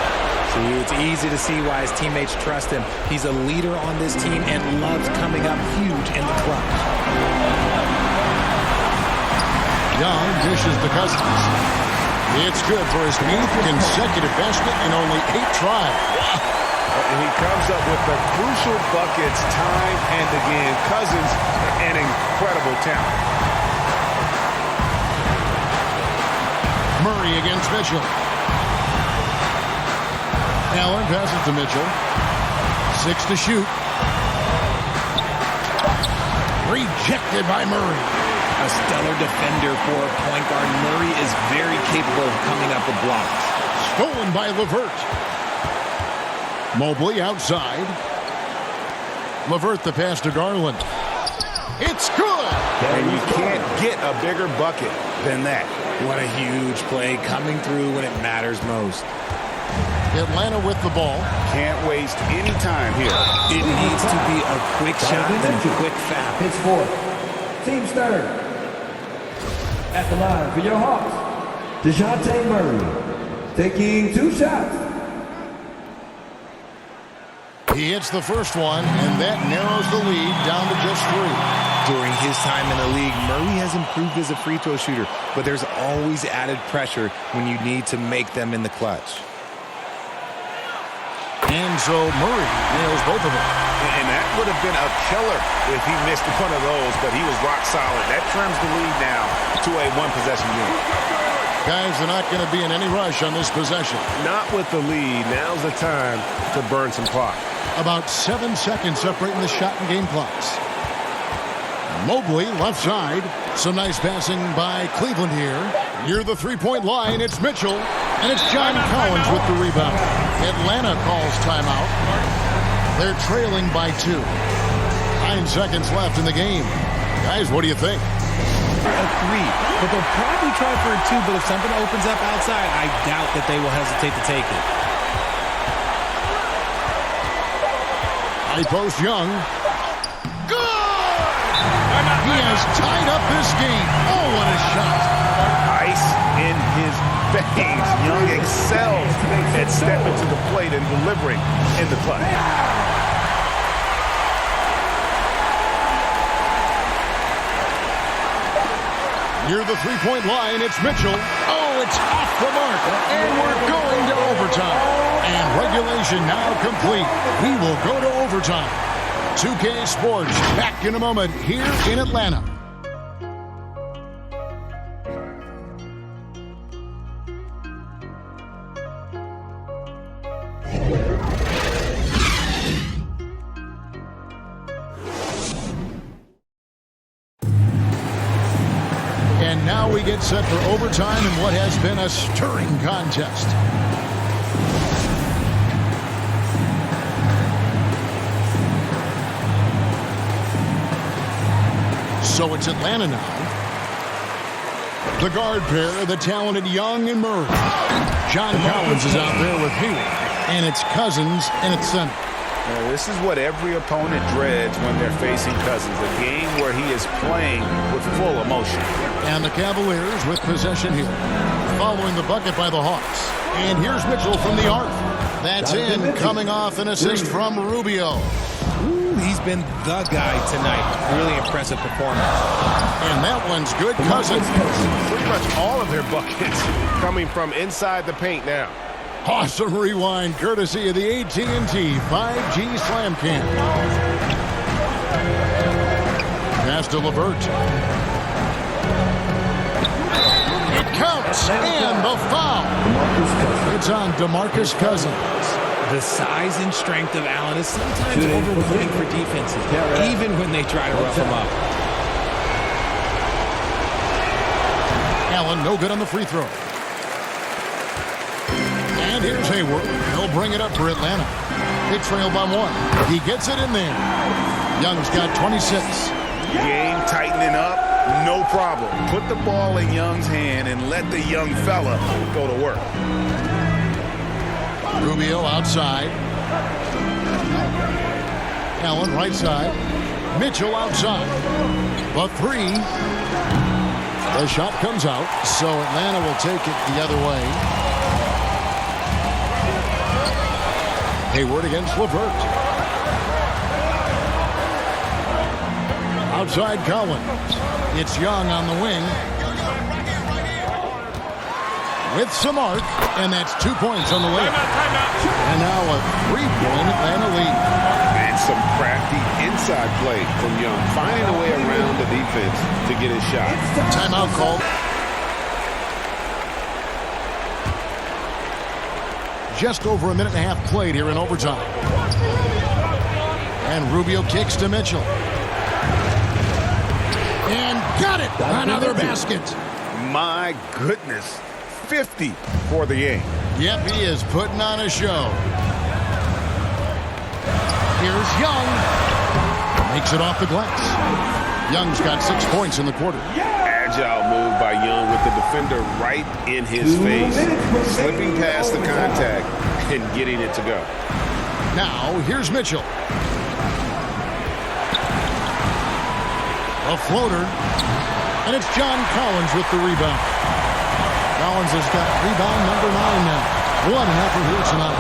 See, it's easy to see why his teammates trust him. He's a leader on this team and loves coming up huge in the clutch. Young dishes to Cousins. It's good for his 8th consecutive basket in only 8 tries. And he comes up with the crucial buckets time and again. Cousins, an incredible talent. Murray against Mitchell. Allen passes to Mitchell. 6 to shoot. Rejected by Murray. A stellar defender for a point guard. Murray is very capable of coming up with blocks. Stolen by LeVert. Mobley outside. LeVert the pass to Garland. It's good! And you can't get a bigger bucket than that. What a huge play coming through when it matters most. Atlanta with the ball. Can't waste any time here. It needs to be a quick shot and a quick foul. It's fourth. Team's third. At the line for your Hawks, DeJounte Murray, taking 2 shots. He hits the first one, and that narrows the lead down to just 3. During his time in the league, Murray has improved as a free throw shooter, but there's always added pressure when you need to make them in the clutch. And so Murray nails both of them. And that would have been a killer if he missed one of those, but he was rock solid. That trims the lead now to a one-possession unit. Guys, they're not going to be in any rush on this possession. Not with the lead. Now's the time to burn some clock. About 7 seconds separating the shot and game clocks. Mobley, left side. Some nice passing by Cleveland here. Near the three-point line, it's Mitchell. And it's John Collins with the rebound. Atlanta calls timeout. They're trailing by 2. 9 seconds left in the game. Guys, what do you think? A 3, but they'll probably try for a 2, but if something opens up outside, I doubt that they will hesitate to take it. High post Young. He has tied up this game. Oh, what a shot. Ice in his veins. Young excels at stepping to the plate and delivering in the clutch. Near the three-point line, it's Mitchell. Oh, it's off the mark. And we're going to overtime. And regulation now complete. We will go to overtime. 2K Sports back in a moment here in Atlanta. And now we get set for overtime in what has been a stirring contest. So it's Atlanta now. The guard pair, the talented Young and Murray. John Collins is out there with Hayward. And it's Cousins in its center. Now, this is what every opponent dreads when they're facing Cousins. A game where he is playing with full emotion. And the Cavaliers with possession here. Following the bucket by the Hawks. And here's Mitchell from the arc. That's in, coming off an assist from Rubio. He's been the guy tonight. Really impressive performance. And that one's good. Cousins. Pretty much all of their buckets coming from inside the paint now. Awesome rewind, courtesy of the AT&T 5G Slam Cam. Pass to LeVert. It counts, and the foul. It's on DeMarcus Cousins. The size and strength of Allen is sometimes overwhelming for defenses, even when they try to rough him up. Allen, no good on the free throw. And here's Hayward. He'll bring it up for Atlanta. They trail by 1. He gets it in there. Young's got 26. Game tightening up, no problem. Put the ball in Young's hand and let the young fella go to work. Rubio outside. Allen right side. Mitchell outside. The 3. The shot comes out, so Atlanta will take it the other way. Hayward against LeVert. Outside Collins. It's Young on the wing. With some arc, and that's 2 points on the way. And now a 3-point Atlanta lead. And some crafty inside play from Young, finding a way around the defense to get his shot. Timeout called. Just over a minute and a half played here in overtime. And Rubio kicks to Mitchell. And got it! Another basket. My goodness. 50 for the game. Yep, he is putting on a show. Here's Young. Makes it off the glass. Young's got 6 points in the quarter. Agile move by Young with the defender right in his face. Slipping past the contact and getting it to go. Now, here's Mitchell. A floater. And it's John Collins with the rebound. Collins has got rebound number 9 now. What an effort here tonight.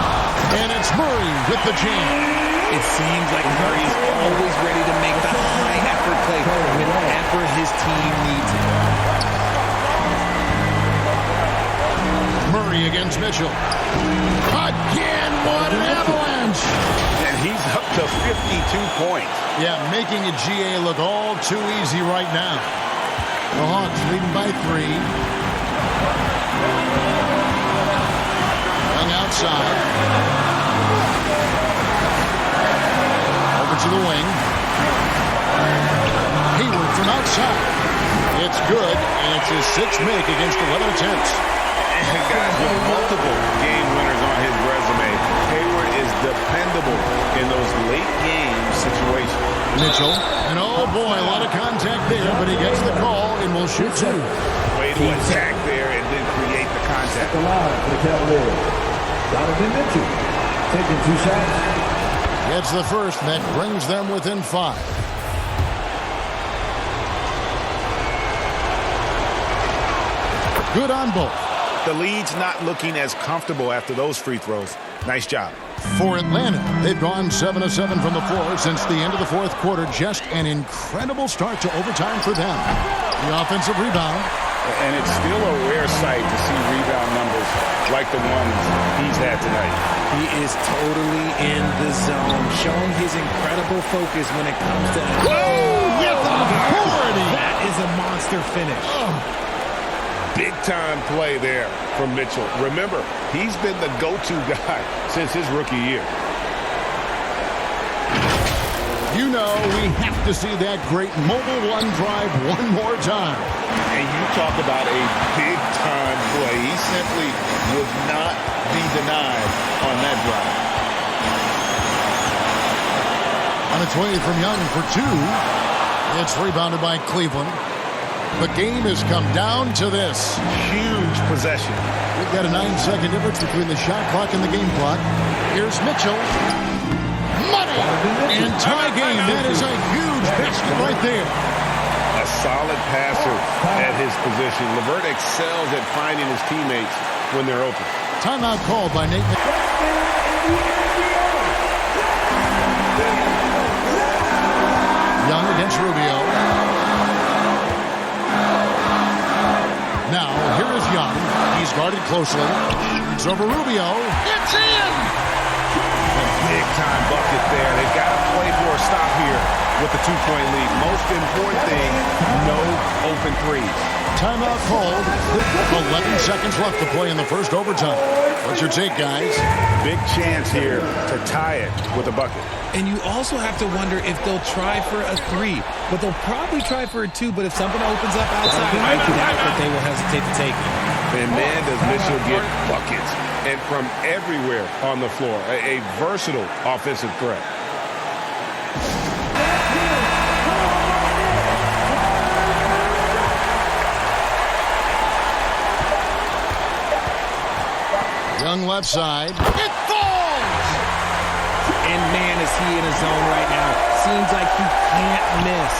And it's Murray with the jam. It seems like Murray is always ready to make the high-effort play whenever his team needs it. Murray against Mitchell. Again, what an avalanche. And he's up to 52 points. Yeah, making a GA look all too easy right now. The Hawks leading by 3. Young outside. Over to the wing. Hayward from outside. It's good, and it's his 6th make against 11 attempts. And guys, with multiple game winners on his resume, Hayward is dependable in those late game situations. Mitchell, and oh boy, a lot of contact there, but he gets the call and will shoot 2. Way to attack there and then create the contact. The line for the Cavaliers. Donovan Mitchell taking 2 shots. Gets the first, and that brings them within 5. Good on both. The lead's not looking as comfortable after those free throws. Nice job. For Atlanta, they've gone 7-of-7 from the floor since the end of the 4th quarter. Just an incredible start to overtime for them. The offensive rebound. And it's still a rare sight to see rebound numbers like the ones he's had tonight. He is totally in the zone, showing his incredible focus when it comes to... Whoa! With authority! That is a monster finish. Big-time play there from Mitchell. Remember, he's been the go-to guy since his rookie year. You know we have to see that great mobile one drive one more time. And you talk about a big-time play. He simply would not be denied on that drive. On its way from Young for 2. It's rebounded by Cleveland. The game has come down to this. Huge possession. We've got a 9-second difference between the shot clock and the game clock. Here's Mitchell. Money! And tie game. That is a huge basket right there. A solid passer at his position. LeVert excels at finding his teammates when they're open. Timeout called by Nate. Young against Rubio. Now, here is Young. He's guarded closely. Shoots over Rubio. It's in! Big-time bucket there. They've got to play for a stop here with the 2-point lead. Most important thing, no open threes. Timeout called. 11 seconds left to play in the first overtime. What's your take, guys? Big chance here to tie it with a bucket. And you also have to wonder if they'll try for a 3, but they'll probably try for a 2, but if something opens up outside, I doubt that they will hesitate to take it. And man, does Mitchell get buckets. And from everywhere on the floor. A versatile offensive threat. Young left side. It falls! And man, is he in a zone right now. Seems like he can't miss.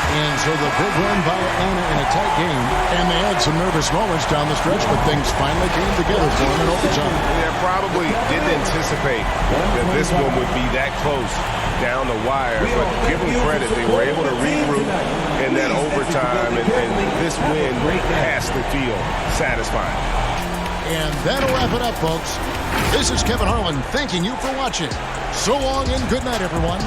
And so the big run by Atlanta in a tight game. And they had some nervous moments down the stretch, but things finally came together for them in overtime. Yeah, probably didn't anticipate that this one would be that close down the wire. But give them credit, they were able to regroup in that overtime. And this win has to feel satisfying. And that'll wrap it up, folks. This is Kevin Harlan thanking you for watching. So long and good night, everyone.